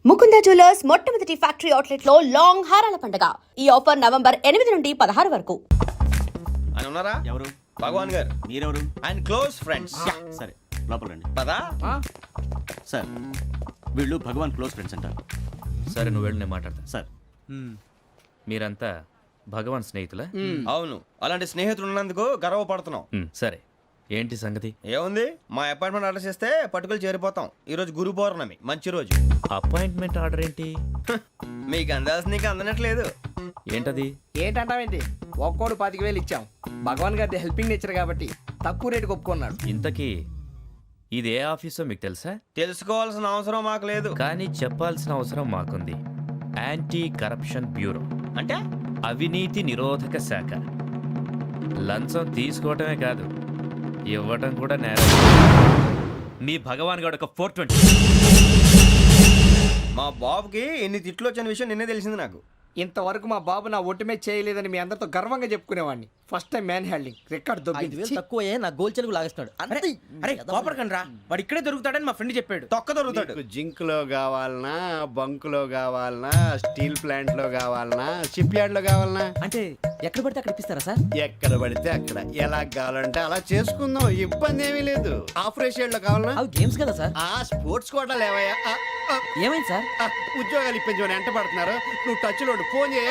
Mukunda jewellers మొట్టమొదటి factory outlet లో long హారాల పండుగ. ఈ ఆఫర్ నవంబర్ 8 నుండి 16 వరకు. అని ఉన్నారా? ఎవరు? భగవాన్ గారు. మీరెవరు? ఆయన క్లోజ్ ఫ్రెండ్స్. సరే లోపల రండి. పదా? సార్ వీళ్ళు భగవాన్ క్లోజ్ ఫ్రెండ్స్ అంటారు. సరే నువ్వు వెళ్ళి నేను మాట్లాడతా. సార్ మీరంతా భగవాన్ స్నేహితులా? అవును, అలాంటి స్నేహితులు ఉన్నందుకు గర్వపడుతున్నాం. సరే ఏంటి సంగతి? ఏముంది, మా అపాయింట్మెంట్ ఆర్డర్ చేస్తే పట్టుకులు చేరిపోతాం. ఈ రోజు గురు పౌర్ణమి, మంచి రోజు. అపాయింట్మెంట్ ఆర్డర్ ఏంటి? మీకు అందాల్సిన నీకు అందనట్లేదు. ఏంటది? ఏంటంటావేంటి? ఒక్కోడు 25,000 ఇచ్చాం. భగవాన్ గారి హెల్పింగ్ నేచర్ కాబట్టి తక్కువ రేటుకి ఒప్పుకున్నాడు. ఇంతకీ ఇది ఏ ఆఫీసో మీకు తెలుసా? తెలుసుకోవాల్సిన అవసరం మాకు లేదు. కానీ చెప్పాల్సిన అవసరం మాకుంది. యాంటీ కరప్షన్ బ్యూరో, అంటే అవినీతి నిరోధక శాఖ. లంచం తీసుకోవటమే కాదు, ఇవ్వటం కూడా నేరం. మీ భగవాన్ గారు ఒక 420. మా బాబుకి ఎన్ని తిట్లు వచ్చిన విషయం నిన్నే తెలిసింది నాకు. ఇంతవరకు మా బాబు నా ఒట్టుమే చేయలేదని మీ అందరితో గర్వంగా చెప్పుకునేవాడిని. First time maintaining record దొబ్బింది. తక్కువే నా గోల్ చెలుగు లాగేస్తున్నాడు. అరే కోపడకండి రా, వాడు ఇక్కడే దొరుకుతాడని మా ఫ్రెండ్ చెప్పాడు. తొక్క దొరుకుతాడు. జింక్ లో కావాలనా, బంక్ లో కావాలనా, స్టీల్ ప్లాంట్ లో కావాలనా, షిప్ యార్డ్ లో కావాలనా, అంటే ఎక్కడ పడితే అక్కడ ఇప్పిస్తారా సార్? ఎక్కడ పడితే అక్కడ ఎలా కావాలంటే అలా చేసుకుందాం. ఇబ్బంది ఏమీ లేదు. ఆపరేషన్ లో కావాలనా? అవి గేమ్స్ కదా సార్. ఆ స్పోర్ట్స్ కోటా లేవయ్యా. ఏమైంది సార్? ఉద్యోగాలు ఇప్పించమని ఎంట పడుతున్నారు. నువ్వు టచ్ లో ఫోన్ చేయ.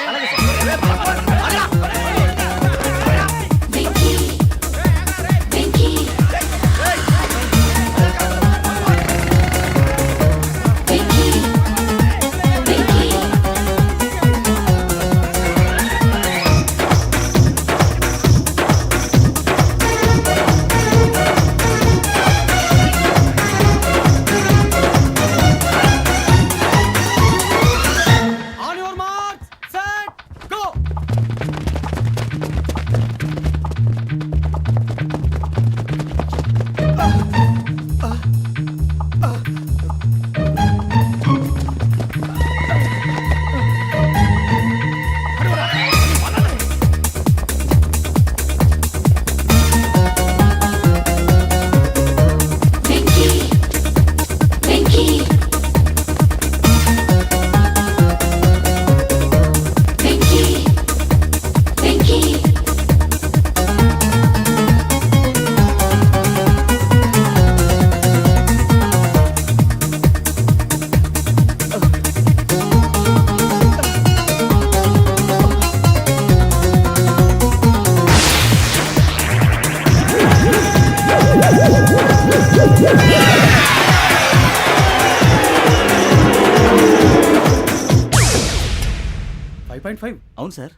అవును సార్.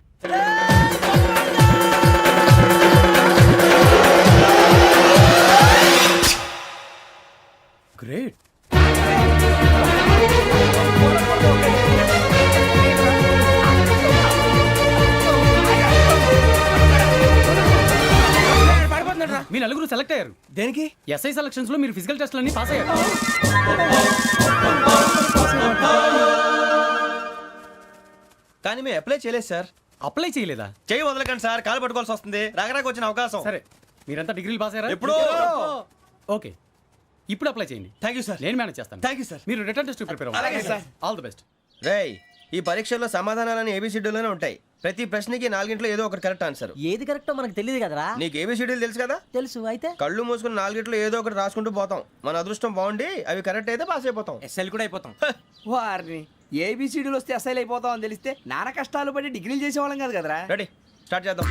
గ్రేట్. మీ నలుగురు సెలెక్ట్ అయ్యారు. దేనికి? ఎస్ఐ సెలక్షన్స్ లో మీరు ఫిజికల్ టెస్ట్ అన్ని పాస్ అయ్యారు. కానీ మేము అప్లై చేయలేదు సార్. అప్లై చేయలేదా? చేయి వదలకండి సార్, కాలు పట్టుకోవాల్సి వస్తుంది. రాగరాకు వచ్చిన అవకాశం. సరే మీరంతా డిగ్రీలు పాస్ అయ్యారా? ఎప్పుడో. ఓకే, ఇప్పుడు అప్లై చేయండి. Thank you sir. నేను మేనేజ్ చేస్తాను. Thank you sir. మీరు రిటర్న్ టెస్ట్ ప్రిపేర్ అలాగే అవ్వండి. సార్. All the best. రేయ్, ఈ పరీక్షల్లో సమాధానాలని ఏబిసిడ్యూల్లోనే ఉంటాయి. ప్రతి ప్రశ్నకి 4 ఏదో ఒకటి కరెక్ట్ ఆన్సర్. ఏది కరెక్టో మనకు తెలియదు కదరా. నీకు ఏబిసిడ్యూల్ తెలుసు కదా? తెలుసు. అయితే కళ్ళు మూసుకుని 4 ఏదో ఒకటి రాసుకుంటూ పోతాం. మన అదృష్టం బాగుండి అవి కరెక్ట్ అయితే పాస్ అయిపోతాం. ఎస్ఎల్ కూడా అయిపోతాం. వారిని ఏబిసిడీలు వస్తే అసైల్ అయిపోతాం అని తెలిస్తే నాన్న కష్టాలు పడి డిగ్రీలు చేసేవాళ్ళం కాదు కదరా. రెడీ, స్టార్ట్ చేద్దాం.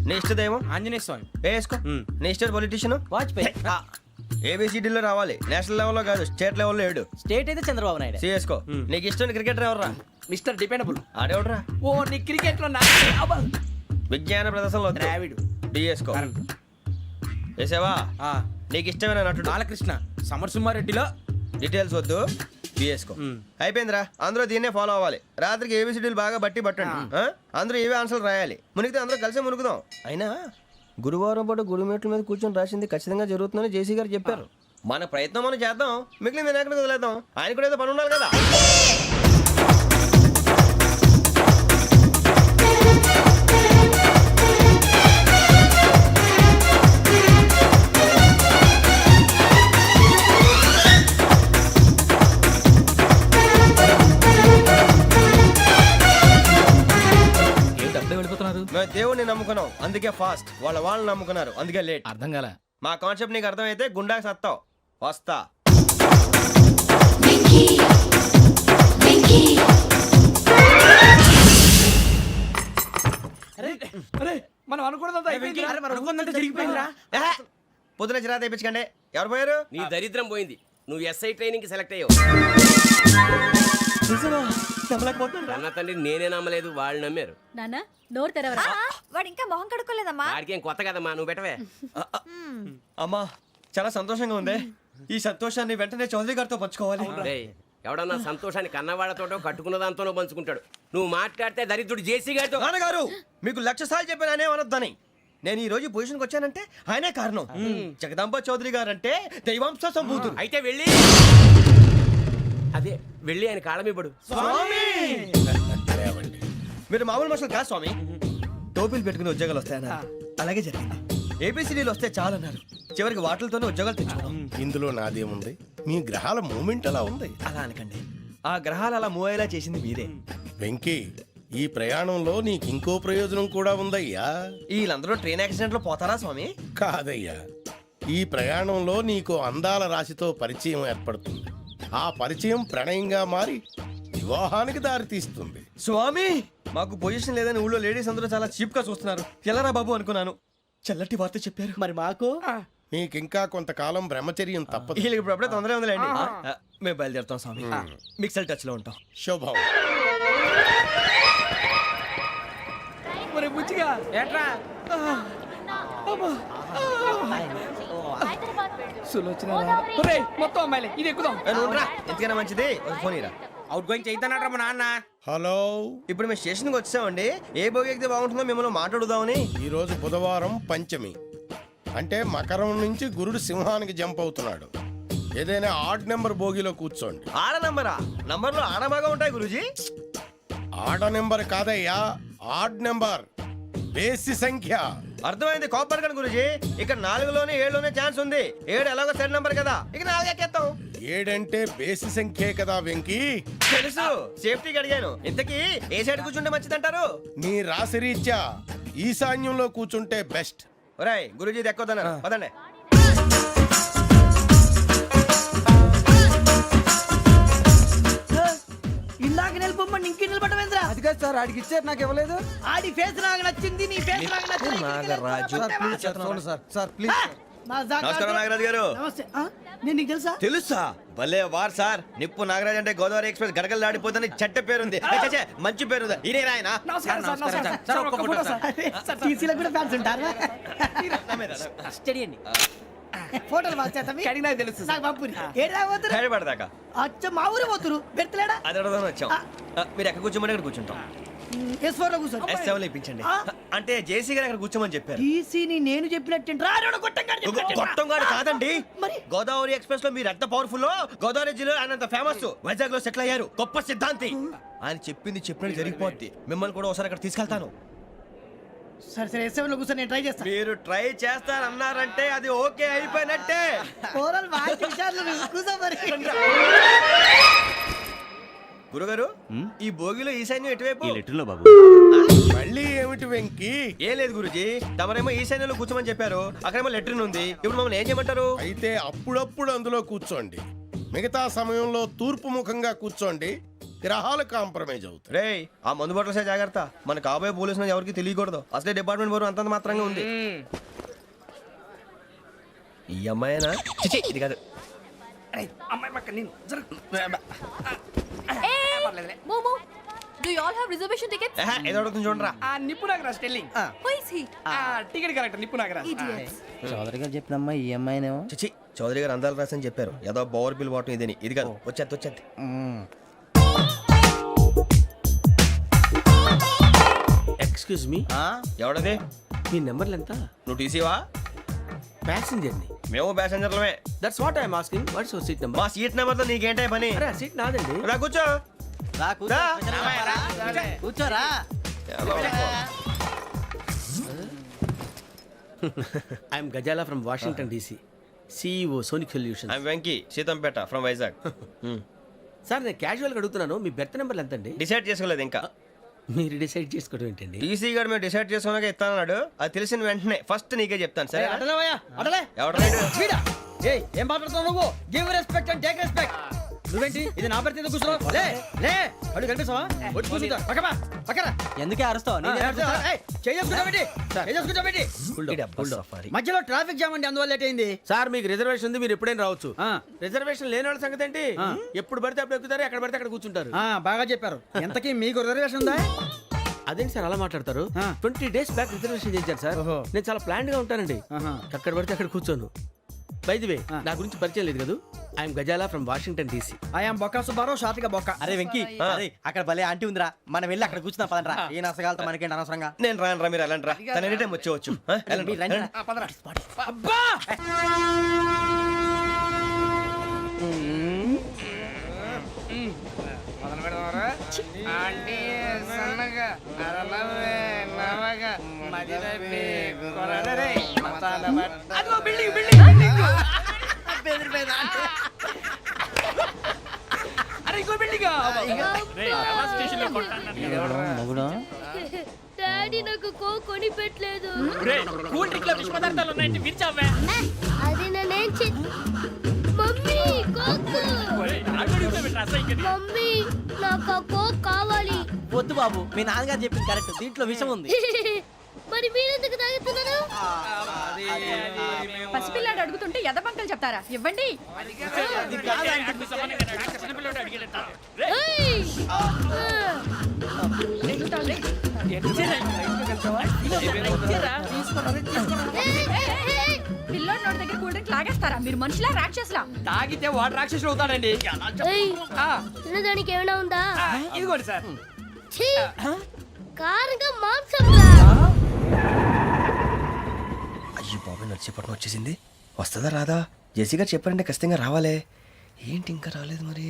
నీ ఇష్టదేమో ఆంజనేయ స్వామి. వేసుకో. నీ ఇష్ట పొలిటీషియన్ వాజ్పేయి. ఏబిసిడీలో రావాలి. నేషనల్ లెవెల్లో కాదు, స్టేట్ లెవెల్లో 7. స్టేట్ అయితే చంద్రబాబు నాయుడు. సిఎస్కో. నీకు ఇష్టం క్రికెటర్ ఎవర్రా? Mister dependable. ఆడేవడరా? ఓ నీ క్రికెట్ లో విజ్ఞాన ప్రదర్శనలో ద్రావిడు. డిఎస్కో. వేసావా? నీకు ఇష్టమైన నటుడు? బాలకృష్ణ. సమర్ సుమారెడ్డిలో డీటెయిల్స్ వద్దు, బిఎస్కో. అయిపోయిందిరా, అందరూ దీన్నే ఫాలో అవ్వాలి. రాత్రికి ఏబిసిడీలు బాగా బట్టి పట్టండి. అందరూ ఏవే ఆన్సర్లు రాయాలి. మునిగితే అందరూ కలిసే మునుగుదాం. అయినా గురువారం పాటు గురుమేట్ల మీద కూర్చొని రాసింది ఖచ్చితంగా జరుగుతుందని జేసీ గారు చెప్పారు. మన ప్రయత్నం మనం చేద్దాం, మిగిలింది నేను ఎక్కడికి వదిలేద్దాం. ఆయన కూడా ఏదో పని ఉండాలి కదా. మేము దేవుడిని నమ్ముకున్నాం అందుకే ఫాస్ట్ వాళ్ళని నమ్ముకున్నారు అందుకే లేట్. అర్థం కాల. మా కాన్సెప్ట్ నీకు అర్థమైతే గుండా సత్తావు. వస్తా. అరే మనం అనుకున్నదంతా అయిపోయింది. అనుకుందంతా జరిగిపోయిందిరా. పొద్దున చిరా తెప్పించకండి. ఎవరు పోయారు? నీ దరిద్రం పోయింది. నువ్వు ఎస్ఐ ట్రైనింగ్ సెలెక్ట్ అయ్యావు. అన్న తండ్రి నేనే నమ్మలేదు, వాళ్ళు నమ్మారు. నాన్న నోరు తెరవరా. వాడు ఇంకా మొహం కడుక్కోలేదమ్మా. వాడికి ఏం కొత్త కదమ్మా, నువ్వు పెట్టవే. అమ్మా చాలా సంతోషంగా ఉంది. ఈ సంతోషాన్ని వెంటనే చౌదరి గారితో పంచుకోవాలి. రేయ్, ఎవడన్నా సంతోషాన్ని కన్నవాళ్లతోటో కట్టుకున్న దాంతోనో పంచుకుంటాడు. నువ్వు మాట్లాడితే దరిద్రుడు జేసీ గారితో. నాన్నగారు మీకు 1,00,000 సార్లు చెప్పాను అనే అనొద్దని. నేను ఈ రోజు పొజిషన్కి వచ్చానంటే ఆయనే కారణం. జగదాంబ చౌదరి గారు అంటే దైవాంశ సంభూతుడు. అయితే వెళ్ళి అదే వెళ్ళి ఆయన కాళ్ళమివ్వడు. మీరు మామూలు మనుషులు కాదు స్వామి. టోపీలు పెట్టుకుని ఉద్యోగాలు వస్తాయన్నారు, అలాగే జరిగింది. ఏబిసిడీలు వస్తే చాలన్నారు, చివరికి వాటిలతోనే ఉద్యోగాలు తెచ్చుకున్నాం. ఇందులో నాదేముంది? మీ గ్రహాల మూమెంట్ అలా ఉంది. అలా అనకండి, ఆ గ్రహాలు అలా మూవ్ అయ్యేలా చేసింది మీరే. వెంకీ, ఈ ప్రయాణంలో నీకు ఇంకో ప్రయోజనం కూడా ఉందయ్యా. వీళ్ళందరూ ట్రైన్ యాక్సిడెంట్ లో పోతారా స్వామి? కాదయ్యా, ఈ ప్రయాణంలో నీకు అందాల రాశితో పరిచయం ఏర్పడుతుంది. ఆ పరిచయం ప్రణయంగా మారి వివాహానికి దారితీస్తుంది. స్వామి మాకు పొజిషన్ లేదని ఊళ్ళో లేడీస్ అందరూ చాలా చీప్ గా చూస్తున్నారు. ఎలారా బాబు అనుకున్నాను. చల్లటి వార్త చెప్పారు. మరి మాకు నీకింకా కొంతకాలం బ్రహ్మచర్యం తప్పదు. వీళ్ళకి ఇప్పుడు అప్పుడే తొందరగా ఉందిలేండి. మేము బయలుదేరుతాం స్వామి. మిక్సెల్ టచ్ లో ఉంటాం. శుభం. మరి బుచ్చిగా ఏట్రా సులోచన మొత్తం అమ్మాయిలే, ఇది ఎక్కుదాం. ఎందుకైనా మంచిది ఒక ఫోన్ ఇరా. అవుట్ గోయింగ్ చేద్దానట్రా మా నాన్న. హలో, ఇప్పుడు మేము స్టేషన్కి వచ్చామండి. ఏ బోగి ఎక్కితే బాగుంటుందో మిమ్మల్ని మాట్లాడుదామని. ఈరోజు బుధవారం పంచమి, అంటే మకరం నుంచి గురుడు సింహానికి జంప్ అవుతున్నాడు. ఏదైనా ఆడ్ నెంబర్ బోగిలో కూర్చోండి. ఆడ నంబరా? నంబర్లో ఆడ బాగా ఉంటాయి గురూజీ. ఆడ నెంబర్ కాదయ్యా, ఆడ్ నెంబర్, బేసి సంఖ్య. అర్థమైంది. కాపర్ కానీ గురూజీ, ఇక్కడ 4లోనే 7లోనే ఛాన్స్ ఉంది. 7 ఎలాగో సెడ్ నంబర్ కదా, ఇక 4 ఎక్కేస్తాం. 7 అంటే బేసి సంఖ్యే కదా వెంకీ. తెలుసు, సేఫ్టీకి అడిగాను. ఇంతకీ ఏ సైడ్ కూర్చుంటే మంచిదంటారు? నీ రాశి రీత్యా ఈశాన్యంలో కూర్చుంటే బెస్ట్. ఒరాయ్ గురూజీ దెక్కొద్దన్నారు, పదండి. ఇందాక నిలబొమ్మని ఇంకే నిలబడమేంద్రా. అది కాదు సార్, ఆడికి ఇచ్చారు, నాకు ఇవ్వలేదు. ఆడి ఫేస్ నాకు నచ్చింది, నీ ఫేస్ నాకు నచ్చింది. Sir please. నమస్కారం నాగరాజు గారు. నమస్తే. నేను నీకు తెలుసా? తెలుసా? భలే వార్ సార్. నిప్పు నాగరాజ్ అంటే గోదావరి ఎక్స్ప్రెస్ గడగలు దాడిపోతుంది చెట్ట పేరుంది. ఛే, మంచి పేరుంది. ఇదే ఆయన. నమస్కారం సార్, నమస్కారం సార్. ఒక్క ఫోటో సార్. సార్ టీసీలో కూడా ఫ్యాన్స్ ఉంటారా? స్టడీ అండి. ఫోటోలు బాగా చేస్తాం. కడిగినా తెలుసు సార్. నాకు పంపుని. ఏడు రాబోతురు? హైదరాబాద్దాకా. అచ్చ మా ఊరు పోతురు. బెర్తలేడా? అది అడగదామని వచ్చాం. మీరు ఎక్కడ కూర్చోమని అక్కడ కూర్చుంటాం. S4 లో కూర్చోండి. S7 ఇప్పించండి. అంటే జేసీ గారు అక్కడ కూర్చోమని చెప్పారు. టీసీని నేను చెప్పినట్టు గొట్టం గారు కాదండి. మరి? గోదావరి ఎక్స్ప్రెస్ లో మీరు ఎంత పవర్ఫుల్. గోదావరి జిల్లా ఆయన ఫేమస్. వైజాగ్ లో సెటిల్ అయ్యారు. గొప్ప సిద్ధాంతి. ఆయన చెప్పింది చెప్పినట్టు జరిగిపోద్ది. మిమ్మల్ని కూడా ఒకసారి అక్కడ తీసుకెళ్తాను. సరే సరే S7 లో కూర్చొని నేను ట్రై చేస్తాను. మీరు ట్రై చేస్తారన్నారంటే అది ఓకే అయిపోయినట్టే. ఓవరాల్ బాగా చూశారు. కూర్చో మరి. గురుగారు, ఈ భోగిలో ఈశాన్యం ఎటువైపు? ఈ లెటర్లో బాబు. మళ్ళీ ఏమిటి వెంకీ? ఏం లేదు గురుజీ, తమరేమో ఈశాన్యంలో కూర్చోమని చెప్పారు. అక్కడేమో లెటర్ ఉంది. ఇప్పుడు మమ్మల్ని ఏం చేయమంటారు? అయితే అప్పుడప్పుడు అందులో కూర్చోండి. మిగతా సమయంలో తూర్పు ముఖంగా కూర్చోండి. గ్రహాలు కాంప్రమైజ్ అవుతాయి. రేయ్, ఆ మందు బాటలసే జాగ్రత్త. మన కాబోయే పోలీసులు ఎవరికి తెలియకూడదు. అసలే డిపార్ట్మెంట్ బోరు అంతంత మాత్రంగా ఉంది. ఈ అమ్మాయినా? చిచి, ఇది కాదు. అమ్మాయి పక్క నేను మోమో do you all have reservation tickets? ఏదో అడుగుతుంది చూడరా. ఆ నిప్పు Nagaraj telling. Who is he? Ticket correct, నిప్పు నాగరాజ్. ఇడియట్స్. చౌదరి గారు చెప్పినమ్మా ఈ అమ్మాయినేమో. చిచి, చౌదరి గారు అందాలు రాసని చెప్పారు. ఏదో బోర్ బిల్ బాటం ఇదని. ఇది కాదు. వచ్చేది. Excuse me, ఎవడది? మీ నెంబర్లు ఎంత? నువ్వు టీసీవా? ప్యాసింజర్ ని. మేము ప్యాసెంజర్లమే. That's what I'm asking. What's your seat number? మా సీట్ నెంబర్ తో నీకేంటే పని? అరే సీట్ నాదండి. రా కూర్చో. రా కూర్చో. కూర్చోరా. I'm Gazala from Washington DC, CEO sonic solution. I'm Venky, Seethampeta from Vizag. Sir నేను క్యాజువల్గా అడుగుతున్నాను, మీ బెర్త్ నెంబర్లు ఎంత అండి? డిసైడ్ చేసుకోలేదు ఇంకా. మీరు డిసైడ్ చేసుకోవడం ఏంటండి? టీసీ గారు మేము డిసైడ్ చేసుకున్నాక ఇస్తానన్నాడు. అది తెలిసిన వెంటనే ఫస్ట్ నీకే చెప్తాను. సరే అటలేవయ్యా అటలే ఎవడ ఏం మాట్లాడుతున్నావు నువ్వు? Give respect and take respect. నువ్వేంటి ఇది నా పరిస్థితి కూర్చున్నావు? లే లే అడుగు కనిపిస్తావా? వచ్చి కూర్చుంటా పక్కమా పక్కన. ఎందుకే అరుస్తావు? మధ్యలో ట్రాఫిక్ జామ్ అండి, అందువల్ల లేట్ అయింది. సార్ మీకు రిజర్వేషన్ ఉంది, మీరు ఎప్పుడైనా రావచ్చు. రిజర్వేషన్ లేని వాళ్ళ సంగతి ఏంటి? ఎప్పుడు పడితే అప్పుడు ఎక్కుతారు, ఎక్కడ పడితే అక్కడ కూర్చుంటారు. బాగా చెప్పారు. ఎంతకీ మీకు రిజర్వేషన్ ఉందా? అదేంటి సార్ అలా మాట్లాడతారు? 20 days బ్యాక్ రిజర్వేషన్ చేశారు సార్. నేను చాలా ప్లాన్డ్ గా ఉంటానండి. ఎక్కడ పడితే అక్కడ కూర్చోను. బై ది వే, నా గురించి పరిచయం లేదు కదా. I'm Gazala from Washington DC. I'm Bokka Subbarao, షాతిక బొక్క. అరే వెంకీ, అరే అక్కడ భలే ఆంటీ ఉందిరా, మనం వెళ్ళి అక్కడ కూర్చున్నా పదండ్రా. ఏ నసగాలతో మనకేంటి అనవసరంగా. నేను రాను రా, మీరు వెళ్ళండి రా. తన ఎనీ టైం వచ్చేవచ్చు. మీరు రండి రా. అబ్బా డాడీ నాకు కోక్ కొని పెట్టలేదు. కూల్ డ్రింక్ లో విష పదార్థాలు ఉన్నాయంటే విరిచావే. అది నేనేం మమ్మీ కోక్. మమ్మీ నాకు ఆ కోక్ కావాలి. వద్దు బాబు, మీ నాన్నగారు చెప్పింది కరెక్ట్, దీంట్లో విషయం ఉంది. మరి మీరెందుకు తాగుతున్నారు? పసిపిల్లాడు అడుగుతుంటే ఎదబంకలు చెప్తారా? ఇవ్వండి. ఏయ్! పిల్లోడి నోటి దగ్గర కూల్ డ్రింక్ లాగేస్తారా? మీరు మనుషులా రాక్షసులా? తాగితే వాడు రాక్షసుడు అవుతాడండి. ఏయ్! తినడానికి ఏమైనా ఉందా? ఇదిగోండి సార్. ఛీ! కారంగా మాంసం రా. అయ్యో బాబాయ్, నడిచేపట్నం వచ్చేసింది. వస్తుందా రాదా? జెసీ గారు చెప్పారంటే ఖచ్చితంగా రావాలే. ఏంటి ఇంకా రాలేదు మరి?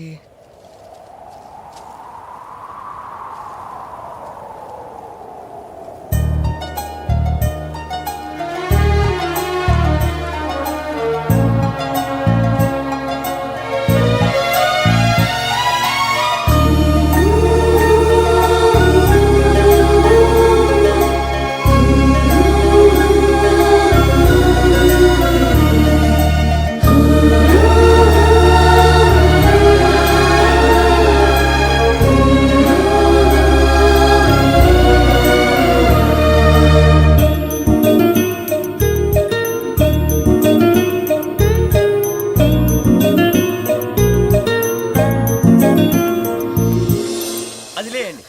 అది లేయండి.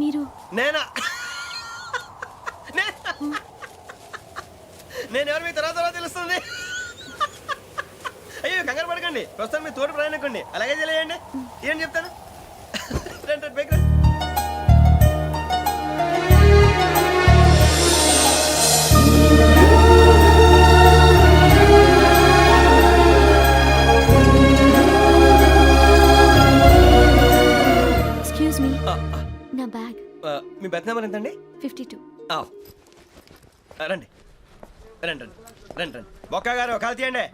మీరు నేనా? నేను ఎవరు మీ తర్వాత తెలుస్తుంది. అయ్యో కంగారు పడకండి, ప్రస్తుతం మీ తోటి ప్రయాణకండి. అలాగే తెలియండి. ఏం చెప్తాను. రండి రండి, పైకి రండి. ఎక్స్క్యూజ్ మీ, నా బ్యాగ్. మీ బెత్ నెంబర్ ఎంతండి? 52. రండి రండి రండి రండి రండి. బొక్క గారు కాల్ తీయండి.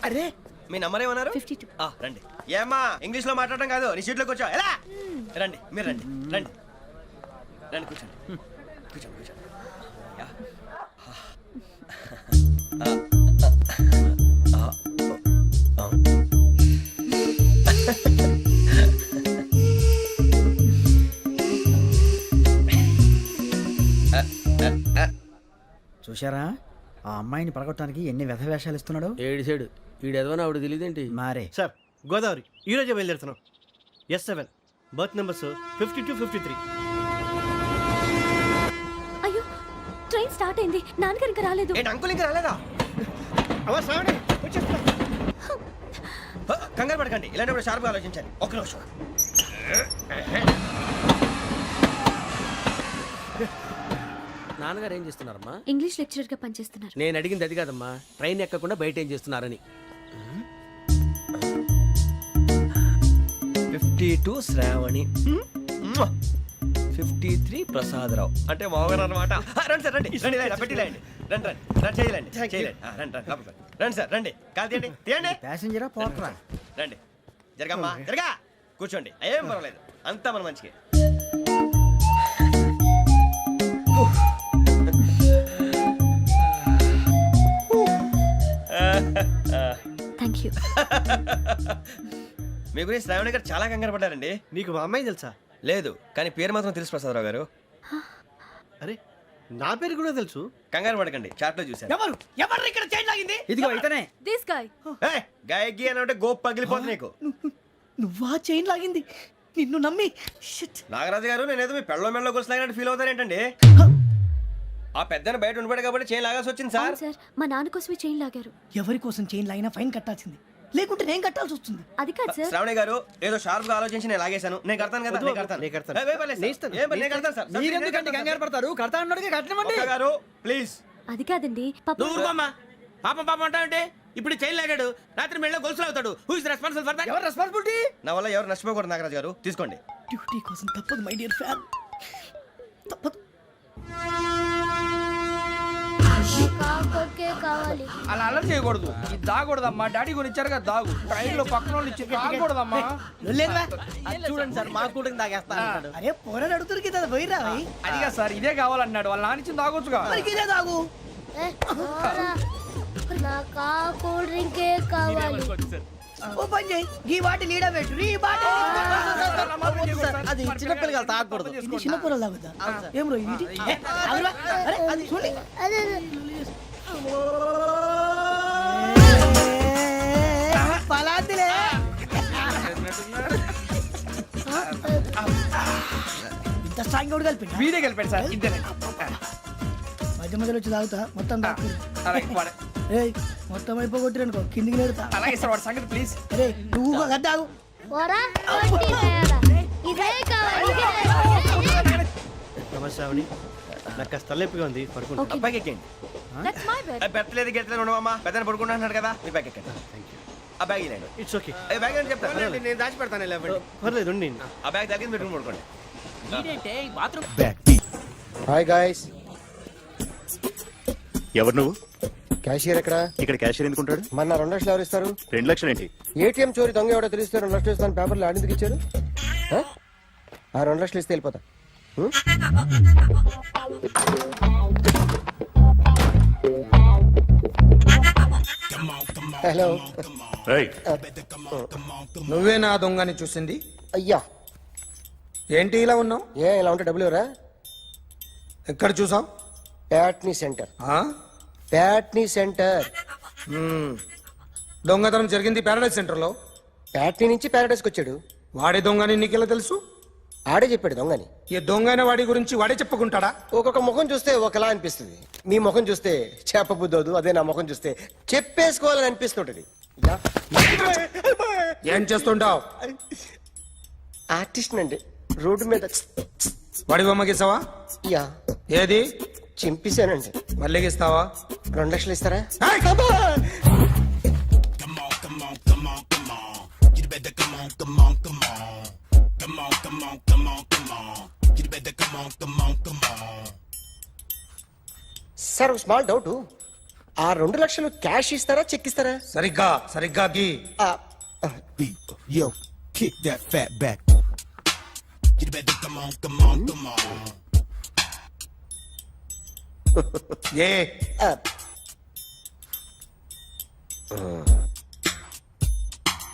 అరే మీ నంబర్ ఏమన్నారు? 52. రండి. ఏమ్మా ఇంగ్లీష్ లో మాట్లాడడం కాదు, నీ సీట్లో కూర్చో. ఎలా రండి, మీరు రండి రండి రండి, కూర్చోండి కూర్చోండి కూర్చోండి. యా. చూశారా ఆ అమ్మాయిని పడగొట్టడానికి ఎన్ని వ్యధ వేషాలు ఇస్తున్నాడు? ఏడు సైడు ఈడెదవని ఆవిడ తెలియదేంటి? మారే సార్ గోదావరి ఈరోజే బయలుదేరుతున్నాం. S7 berth numbers 52, 53. అయ్యో, ట్రైన్ స్టార్ట్ అయింది. నాన్నగారు ఇంకా రాలేదు. ఏంటి అంకుల్ ఇంకా రాలేదా? కంగారు పడకండి, ఇలాంటప్పుడు షార్ప్గా ఆలోచించాలి. ఒక్క నిమిషం. నాన్నగారు ఏం చేస్తున్నారమ్మా? ఇంగ్లీష్ లెక్చరర్ గా పనిచేస్తున్నారు. నేను అడిగింది అది కాదమ్మా, ట్రైన్ ఎక్కకుండా బయట ఏం చేస్తున్నారని. 52 శ్రావణి, 53 ప్రసాదరావు అంటే మామగారు అనమాట. రండి సార్ రండి రండి, ఇలా పెట్టి లేండి. రండి రండి రండి, చేయలేండి చేయలేండి. రండి రండి లోపలికి రండి. రండి సార్ రండి, కాదు తీయండి తీయండి. ప్యాసింజరా పోట్రా? రండి జరగమ్మా జరగా. కూర్చోండి ఏం పర్వాలేదు, అంతా మన మంచిగా. Thank you. మీ గురించి శ్రావణి గారు చాలా కంగారు పడ్డారండి. నీకు మా అమ్మాయి తెలుసా? లేదు, కానీ పేరు మాత్రం తెలుసు ప్రసాదరావు గారు. అరే నా పేరు కూడా తెలుసు. కంగారు పడకండి, చాట్లో చూశాను. ఎవరు ఎవరు ఇక్కడ చైన్ లాగింది? ఇదిగో ఇతనే. This guy. ఏయ్, గాయకి అని అంటే గోప్ పగిలిపోతుంది నీకు. నువ్వా చైన్ లాగింది? నిన్ను నమ్మి షిట్. నాగరాజు గారు, నేనేదో మీ పెళ్ళ మెళ్ళ కొలిసిలాగినట్టు ఫీల్ అవుతారేంటండి? ఆ పెద్దని బయట ఉండిపోయాడు కాబట్టి చేయి లాగాల్సి వచ్చింది సార్. సార్ మా నాన్న కోసమే చైన్ లాగారు. ఎవరి కోసం చైన్ లాగినా ఫైన్ కట్టాల్సింది, లేకుంటే నేను కట్టాల్సి వస్తుంది. అది కాదు సార్. శ్రావణి గారు ఏదో షార్ప్ గా ఆలోచించి నేను లాగేశాను. నేను కడతాను కదా, నేను కడతాను. ఏయ్, వేయ్ పర్లేదు సార్. ఏం పర్లేదు, నేను కడతాను సార్. మీరెందుకంటే కంగారు పడతారు? కడతా అన్నాడుగా కట్టమండి. ఒక్క గారు ప్లీజ్. అది కాదండి పాప. నువ్వు ఊరుకోమ్మా. పాపం పాపం అంటావంటే ఇప్పుడు చైన్ లాగాడు, రాత్రి మెళ్ళ గొలుసులు అవుతాడు. Who is responsible for that? ఎవరు రెస్పాన్సిబిలిటీ? నా వల్ల ఎవరు నష్టపోకూడదు నాగరాజు గారు, తీసుకోండి. డ్యూటీ కోసం తప్పదు మై డియర్ ఫ్యాన్, తప్పదు. అలా అలర్ట్ చేయకూడదు. ఇది దాగకూడదమ్మా. డాడీ కొని ఇచ్చారు కదా, దాగు. ట్రైన్ లో పక్కన వాళ్ళు ఇచ్చి దాగకూడదమ్మా. చూడండి సార్, మా కూడా తాగేస్తా. అరే పోరాడు అడుగుతారు కదా, పోయిరా అదిగా సార్, ఇదే కావాలన్నాడు. వాళ్ళ నానిచ్చింది తాగొచ్చుగా. ఇదే తాగు. ఓ పని చేయి, ఈ బాటి లీడ పెట్టు. ఈ బాటి అది చిన్నపిల్లలు తాగకూడదు. ఇది చిన్న పొరలు తాగుతా. ఏం రో ఇది? అరే అది చూడండి. పలాతిలే. ఇంత స్ట్రాంగ్ కూడా కలిపి వీడే గెలిపాడు సార్. ఇద్దరే. మధ్య మధ్యలో వచ్చి తాగుతా, మొత్తం తాగు. అలాగే వాడు- ఏయ్ మొత్తం అయిపోగొట్టిరనుకో కిందికి నేడుతా. అలాగే సార్, వాడి సంగతి ప్లీజ్. అరే నువ్వు కదా తాగు. నమస్కారం. నాకు కాస్త తలెప్పిగా ఉంది, పడుకుంటా. అబ్బాయికి ఎక్కండి. That's my bed. పెట్టలేదు గెట్టలేదు ఉండవమ్మా. పెద్దని పడుకుంటున్నాడు కదా, మీ బ్యాగ్ ఎక్కండి. ఆ బ్యాగ్ ఇలాండి. It's okay. బ్యాగ్ అని చెప్తాను, నేను దాచి పెడతాను. పర్లేదు ఉండి. ఆ బ్యాగ్ తగ్గింది పెట్టుకుని పడుకోండి. Hi guys. ఎవరు నువ్వు? క్యాషియర్ ఎక్కడ? ఇక్కడ క్యాషియర్ ఎందుకుంటాడు? మన 2 లక్షలు ఎవరు ఇస్తారు? 2 లక్షలు ఏంటి? ఏటీఎం చోరీ దొంగ ఎవడో తెలిస్తే 2 లక్షలు ఇస్తాను పేపర్లు ఆడిందుకు ఇచ్చారు. ఆ 2 లక్షలు ఇస్తే వెళ్ళిపోతా. హలో. ఏయ్, నువ్వే నా దొంగని చూసింది? అయ్యా, ఏంటి ఇలా ఉన్నావు? ఇలా ఉంటే డబ్బులు ఎవరా? ఎక్కడ చూసావు? ప్యాట్నీ సెంటర్. ప్యాట్నీ సెంటర్. దొంగతనం జరిగింది ప్యారడైజ్ సెంటర్ లో. ప్యాట్నీ నుంచి ప్యారడైస్కి వచ్చాడు. వాడే దొంగని నీకెలా తెలుసు? ఆడే చెప్పాడు దొంగని. ఈ దొంగైన వాడి గురించి వాడే చెప్పుకుంటాడా? ఒక్కొక్క ముఖం చూస్తే ఒకలా అనిపిస్తుంది. మీ ముఖం చూస్తే చెప్పబుద్దోదు, అదే నా ముఖం చూస్తే చెప్పేసుకోవాలని అనిపిస్తుంటది. ఏం చేస్తుంటావు? ఆర్టిస్ట్ అండి, రోడ్డు మీద. వాడి బొమ్మ గీసావా? యా, ఏది? చింపేశానండి. మళ్ళీ గీస్తావా? 2 లక్షలు ఇస్తారా? సార్ స్మాల్ డౌట్, ఆ 2 లక్షలు క్యాష్ ఇస్తారా చెక్ ఇస్తారా? సరిగ్గా సరిగ్గా గీ. ఏ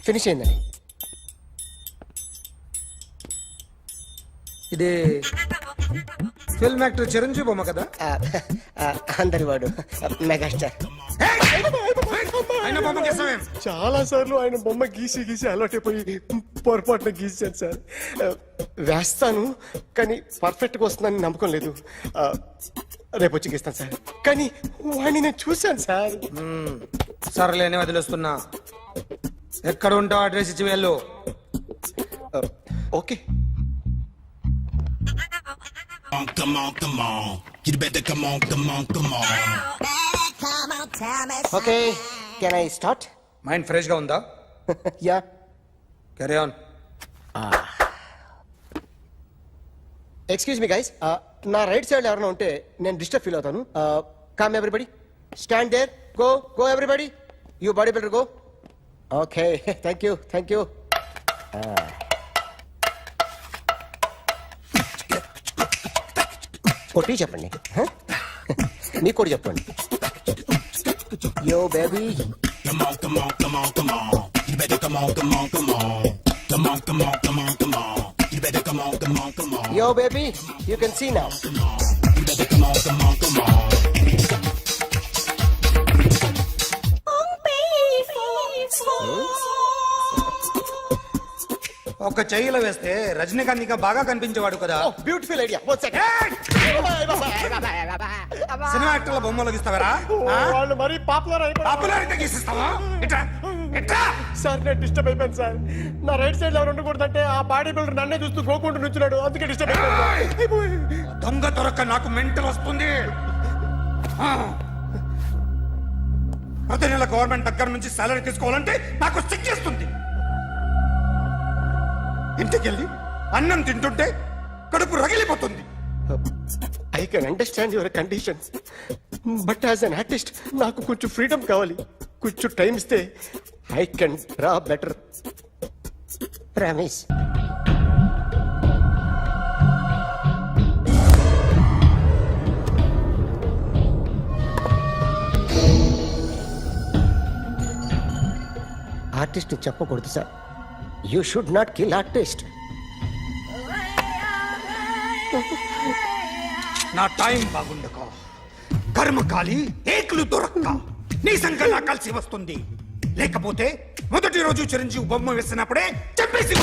ఫినిష్ అయిందండి. ఇది ఫిల్మ్ యాక్టర్ చిరంజీవి బొమ్మ కదా? అందరి వాడు మెగాస్టార్. ఆయన బొమ్మ గీసావేం? చాలా సార్లు ఆయన బొమ్మ గీసి గీసి అలవాటైపోయి పొరపాటున గీసాను సార్. వేస్తాను కానీ పర్ఫెక్ట్ గా వస్తుందని నమ్మకం లేదు. రేపు వచ్చి గీస్తాను సార్. కానీ వాడిని నేను చూశాను సార్. సర్లేని వదిలేస్తున్నా. ఎక్కడ ఉంటావు అడ్రస్ ఇచ్చి వెళ్ళు. Okay. Okay, can I start? Mind fresh గా ఉందా? Yeah. Carry on. Excuse me guys, నా రైట్ సైడ్ ఎవరైనా ఉంటే నేను డిస్టర్బ్ ఫీల్ అవుతాను. Come everybody, stand there, go go everybody, you body builder go. Okay, thank you thank you. కొట్టి చెప్పండి హ? మీకు కూడా చెప్పండి. Yo baby yo baby you can see now. ఒక చెయ్యిలో వేస్తే రజనీకాంత్ ఇంకా బాగా కనిపించేవాడు కదా. Beautiful idea. సినిమా యాక్టర్ల బొమ్మలు గీస్తావరా? వాళ్ళు మరీ పాపులర్ అయిపోయారు. పాపులారిటీ గీసిస్తావా? ఇట్రా ఇట్రా. సార్ నేను డిస్టర్బ్ అయిపోయాను సార్. నా రైట్ సైడ్ ఎవరు ఉండకూడదంటే ఆ బాడీ బిల్డర్ నన్నే చూస్తూ గోకుంటూ నుంచున్నాడు, అందుకే డిస్టర్బ్ అయిపోయాను. దొంగ దొరక్క నాకు మెంటల్ వస్తుంది. ఆ. ప్రతి నెల గవర్నమెంట్ దగ్గర నుంచి సాలరీ తీసుకోవాలంటే నాకు సిగ్గేస్తుంది. ఇంటికెళ్ళి అన్నం తింటుంటే కడుపు రగిలిపోతుంది. I can understand your conditions, but as an artist నాకు కొంచెం ఫ్రీడమ్ కావాలి. కొంచెం టైం ఇస్తే I can draw better. Promise. Artist చెప్పకూడదు sir. You should not kill artist. నా టైం బాగుండక కర్మకాలి ఏకులు దొరక్క నీ సంకల్లా కలిసి వస్తుంది. లేకపోతే మొదటి రోజు చిరంజీవి బొమ్మ వేసినప్పుడే చెప్పేసి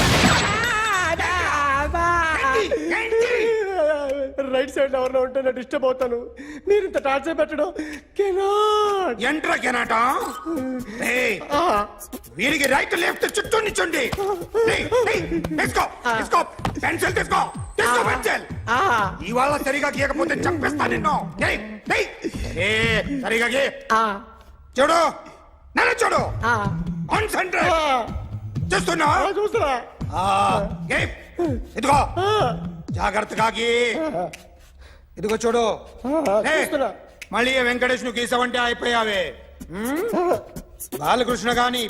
రైట్ సైడ్ ఎవరిలో ఉంటే నేను డిస్టర్బ్ అవుతాను. మీరు ఇంత టార్చర్ పెట్టడం కెనాట్. ఎంట్రా కెనాట. వీరికి రైట్ లెఫ్ట్ చుట్టూ నిచ్చండి. తీసుకో పెన్సిల్ తీసుకో పెన్సిల్. ఇవాళ సరిగా గీయకపోతే చంపేస్తా నిన్ను. సరిగా గీ. చూడు నన్ను చూడు. కాన్సంట్రేట్ చూస్తున్నా. చూస్తున్నా. ఇదిగో జాగ్రత్తగా గీ. ఇదిగో చూడు. మళ్ళీ వెంకటేష్ ను గీసావంటే అయిపోయావే. బాలకృష్ణ గాని,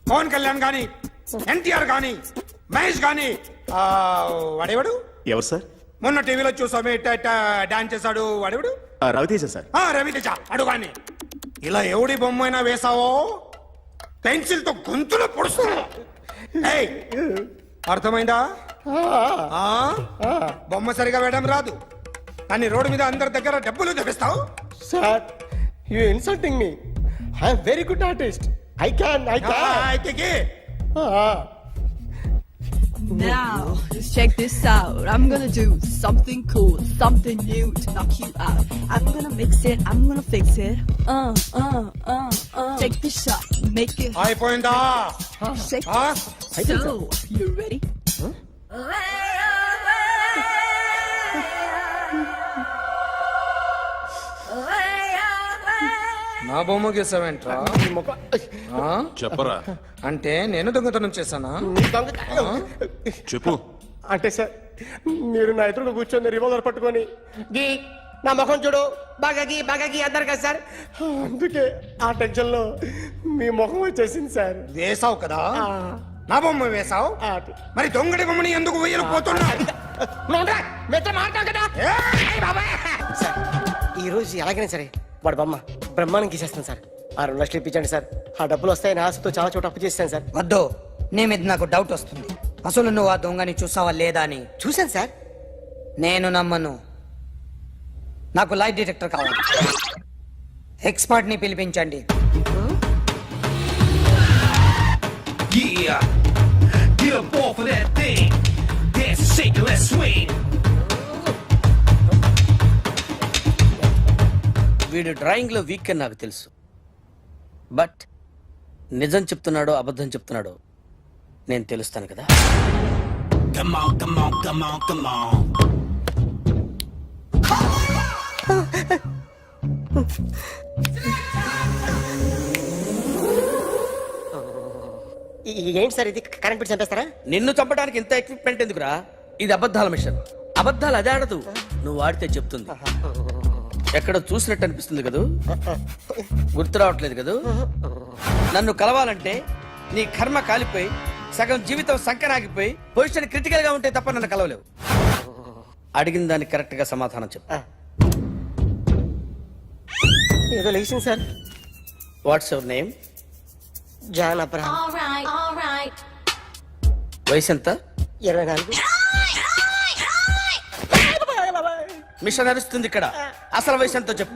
పవన్ కళ్యాణ్ గాని, ఎన్టీఆర్ గాని, మహేష్ గాని, వాడేవాడు ఎవరు సార్? మొన్న టీవీలో చూసామే డాన్స్ చేశాడు వాడేవాడు? రవితేజ సార్. రవితేజ అడుగాని. ఇలా ఎవడి బొమ్మ అయినా వేసావో పెన్సిల్ తో గొంతులో పొడుస్తా. అర్థమైందా? బొమ్మ సరిగా వేయడం రాదు కానీ రోడ్డు మీద అందరి దగ్గర డబ్బులు తెప్పిస్తావు. Sir you insulting me. I am very good artist. I can. అయితే Now, just check this out. I'm gonna do something cool, something new to knock you out. I'm gonna mix it, I'm gonna fix it. Take the shot, make it. అయిపోయిందా? Shake it. So, you ready? నా బొమ్మ గీసావేంట్రా? చెప్పరా. అంటే నేను దొంగతనం చేశానా? చెప్పు. అంటే సార్ మీరు నా ఎదురుగా కూర్చొని రివాల్వర్ పట్టుకొని గీ నా ముఖం చూడు బాగా గీ అన్నారు కదా సార్. అందుకే ఆ టెన్షన్ లో మీ ముఖం వచ్చేసింది సార్. వేసావు కదా, నా బొమ్మ వేసావు. మరి దొంగడి బొమ్మని ఎందుకు వేయలు పోతున్నా? సార్ ఈ రోజు ఎలాగైనా సరే వాడు బొమ్మ బ్రహ్మాండం గీసేస్తాను సార్. 6 లక్షలు ఇప్పించండి సార్. ఆ డబ్బులు వస్తాయని ఆశతో చాలా చోట అప్పు చేస్తాను సార్. వద్దు, నీ మీద నాకు డౌట్ వస్తుంది. అసలు నువ్వు ఆ దొంగని చూసావా లేదా అని. చూశాను సార్. నేను నమ్మను. నాకు లైట్ డిటెక్టర్ కావాలి. ఎక్స్పర్ట్ ని పిలిపించండి. వీడు డ్రాయింగ్ లో వీక్ అని నాకు తెలుసు, బట్ నిజం చెప్తున్నాడో అబద్ధం చెప్తున్నాడో నేను తెలుస్తాను కదా. ఏంటి సార్ ఇది? కరెంట్ బిల్ చంపేస్తారా? నిన్ను చంపడానికి ఇంత ఎక్విప్మెంట్ ఎందుకురా? ఇది అబద్ధాల మిషన్. అబద్ధాలు అదే ఆడదు, నువ్వు ఆడితే చెప్తుంది. ఎక్కడ చూసినట్టు అనిపిస్తుంది కదూ, గుర్తు రావట్లేదు కదూ. నన్ను కలవాలంటే నీ కర్మ కాలిపోయి సగం జీవితం సంకనాగిపోయి పొజిషన్ క్రిటికల్ గా ఉంటే తప్ప నన్ను కలవలేవు. అడిగిన దానికి కరెక్ట్ గా సమాధానం చెప్పు. ఏదో లేచింది sir. What's your name? John Abraham. వయసు ఎంత? 24. మిషన్ నడుస్తుంది ఇక్కడ. అసలు వయసు ఎంతో చెప్పు.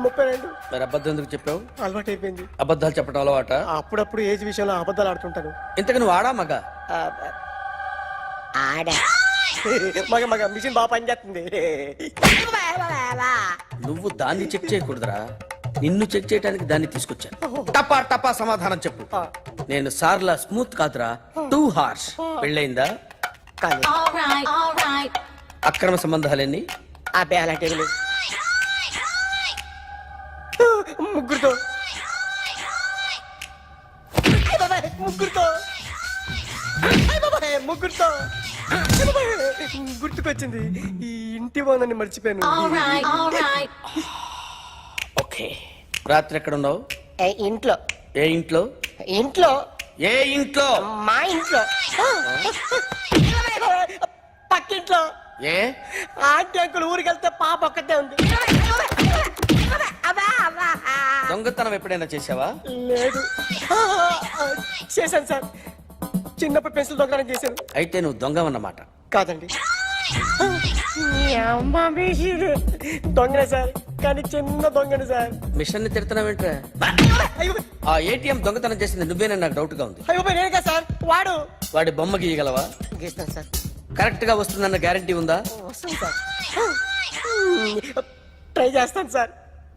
32. మరి అబద్ధం ఎందుకు చెప్పావు? అలవాటు అయిపోయింది. అబద్ధాలు చెప్పడం అలవాట? అప్పుడప్పుడు ఏజ్ విషయంలో అబద్ధాలు ఆడుతుంటాను. ఇంతకు నువ్వు ఆడా మగ? ఆడా. మగ మగ మిషన్ బాగా పనిచేస్తుంది. నువ్వు దాన్ని చెక్ చేయకూడదురా, నిన్ను చెక్ చేయడానికి దాన్ని తీసుకొచ్చాను. టపా టపా సమాధానం చెప్పు. నేను సార్లా స్మూత్ కాదురా, టూ హార్ష్. పెళ్ళయిందా? కానీ అక్రమ సంబంధాలన్నీ? అబ్బాయి అలాంటి ఏమీ లేవు. ముగ్గురుతో ముగ్గురుతో ముగ్గురుతో గుర్తుకొచ్చింది. ఈ ఇంటి వాళ్ళని మర్చిపోయాను. ఓకే. రాత్రి ఎక్కడ ఉన్నావు? ఇంట్లో. ఏ ఇంట్లో? ఇంట్లో. ఏ ఇంట్లో? మా ఇంట్లో. పక్కింట్లో. ఏ ఆంటీ అంకుల్ ఊరికి వెళ్తే పాప ఒక్కతే ఉంది. దొంగతనం ఎప్పుడైనా చేసావా? లేదు. చేశాను సార్. చిన్నప్పుడు పెన్సిల్ దొంగతనం చేశాను. అయితే నువ్వు దొంగవన్నమాట. కాదండి, దొంగనే సార్, కానీ చిన్న దొంగని సార్. మిషన్ ని తిడుతున్నావేంట్రా? అయ్యో ఆ ఏటీఎం దొంగతనం చేసింది నువ్వేనని నాకు డౌట్ గా ఉంది. అయ్యో నేను కదా సార్, వాడు. వాడి బొమ్మ గీయగలవా? గీస్తాను సార్. కరెక్ట్ గా వస్తుందన్న గ్యారంటీ ఉందా? వస్తాను సార్. ట్రై చేస్తాను సార్.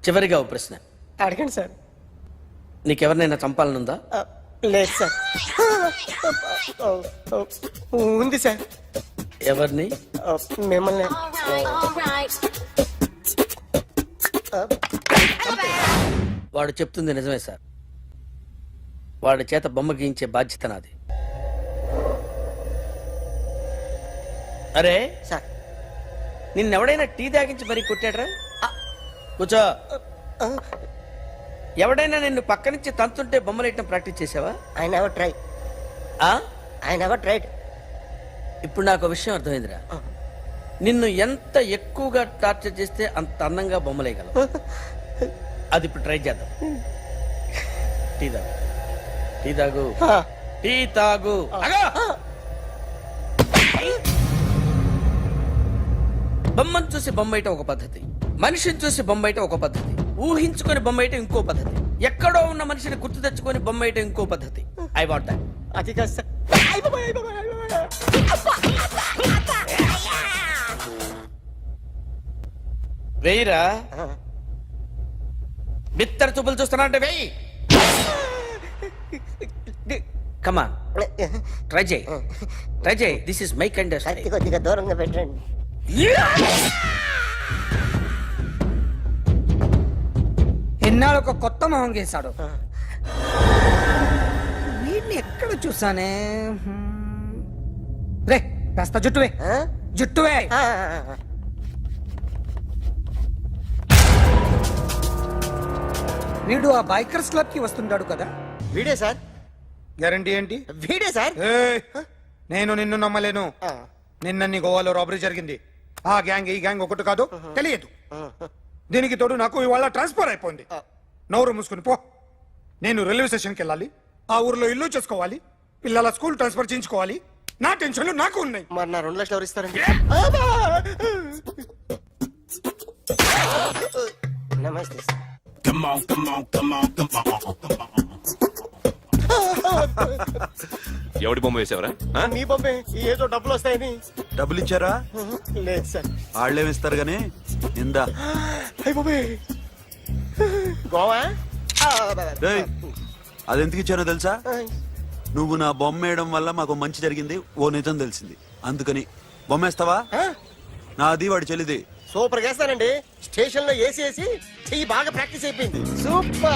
చివరిగా ఓ ప్రశ్న అడగండి సార్. నీకెవరినైనా చంపాలనుందా? లేదు సార్. ఉంది సార్. ఎవరిని? మిమ్మల్ని. వాడు చెప్తుంది నిజమే సార్. వాడి చేత బొమ్మ గీయించే బాధ్యత నాది. అరే సార్, నిన్నెవడైనా టీ తాగించి మరీ కొట్టాడ్రా? కూర్చో. ఎవడైనా నిన్ను పక్క నుంచి తంతుంటే బొమ్మలేయటం ప్రాక్టీస్ చేసావా? I never try. I never tried. ఇప్పుడు నాకు విషయం అర్థమైందిరా. నిన్ను ఎంత ఎక్కువగా టార్చర్ చేస్తే అంత అందంగా బొమ్మలేయగలవు. అది ఇప్పుడు ట్రై చేద్దాం. టీ తాగు. టీ తాగు. టీ తాగు. బొమ్మను చూసి బొమ్మయటం ఒక పద్ధతి, మనిషిని చూసి బొమ్మయటం ఒక పద్ధతి, ఊహించుకొని బొమ్మయటం ఇంకో పద్ధతి, ఎక్కడో ఉన్న మనిషిని గుర్తు తెచ్చుకొని బొమ్మయటం ఇంకో పద్ధతి. I want that. అది కాదు సార్. వెయ్యిరా. బిత్తర చూపులు చూస్తున్నా అంటే వెయ్యి. కమాన్, ట్రై చేయి. ట్రై చేయి. This is my kind of style. కొద్దిగా దూరంగా పెట్టండి. ఎన్నాళ్ళు ఒక కొత్త మొహం గీశాడు. వీడిని ఎక్కడ చూసానే? రే కాస్త జుట్టువే. జుట్టువే. వీడు ఆ బైకర్స్ క్లబ్ కి వస్తుంటాడు కదా? వీడే సార్. గ్యారంటీ ఏంటి? వీడే సార్. నేను నిన్ను నమ్మలేను. నిన్న నీ గోవాలో రాబరీ జరిగింది. ఆ గ్యాంగ్ ఈ గ్యాంగ్ ఒకటి కాదు, తెలియదు. దీనికి తోడు నాకు ఇవాళ ట్రాన్స్ఫర్ అయిపోయింది. నోరు మూసుకుని పో. నేను రైల్వే స్టేషన్కి వెళ్ళాలి, ఆ ఊర్లో ఇల్లు చేసుకోవాలి, పిల్లల స్కూల్ ట్రాన్స్ఫర్ చేయించుకోవాలి. నా టెన్షన్లు నాకు ఉన్నాయి. మరి నా 2 లక్షలు ఎవరు ఇస్తారండి? నమస్తే సార్. ఎవడి బొమ్మ వేసావరా? మీ బొమ్మే. ఏదో డబ్బులు వస్తాయని. డబ్బులు ఇచ్చారా? లేదు సార్. వాళ్ళేమిస్తారు గానీ ఇందా. అయ్య బాబే, గోవా. అదెందుకు ఇచ్చానో తెలుసా? నువ్వు నా బొమ్మ వేయడం వల్ల మాకు మంచి జరిగింది, ఓ నిజం తెలిసింది. అందుకని బొమ్మేస్తావా? నాది వాడి చెల్లిది. సూపర్ చేస్తానండి. స్టేషన్ లో ఏసీ చెయ్యి బాగా ప్రాక్టీస్ అయిపోయింది. సూపర్.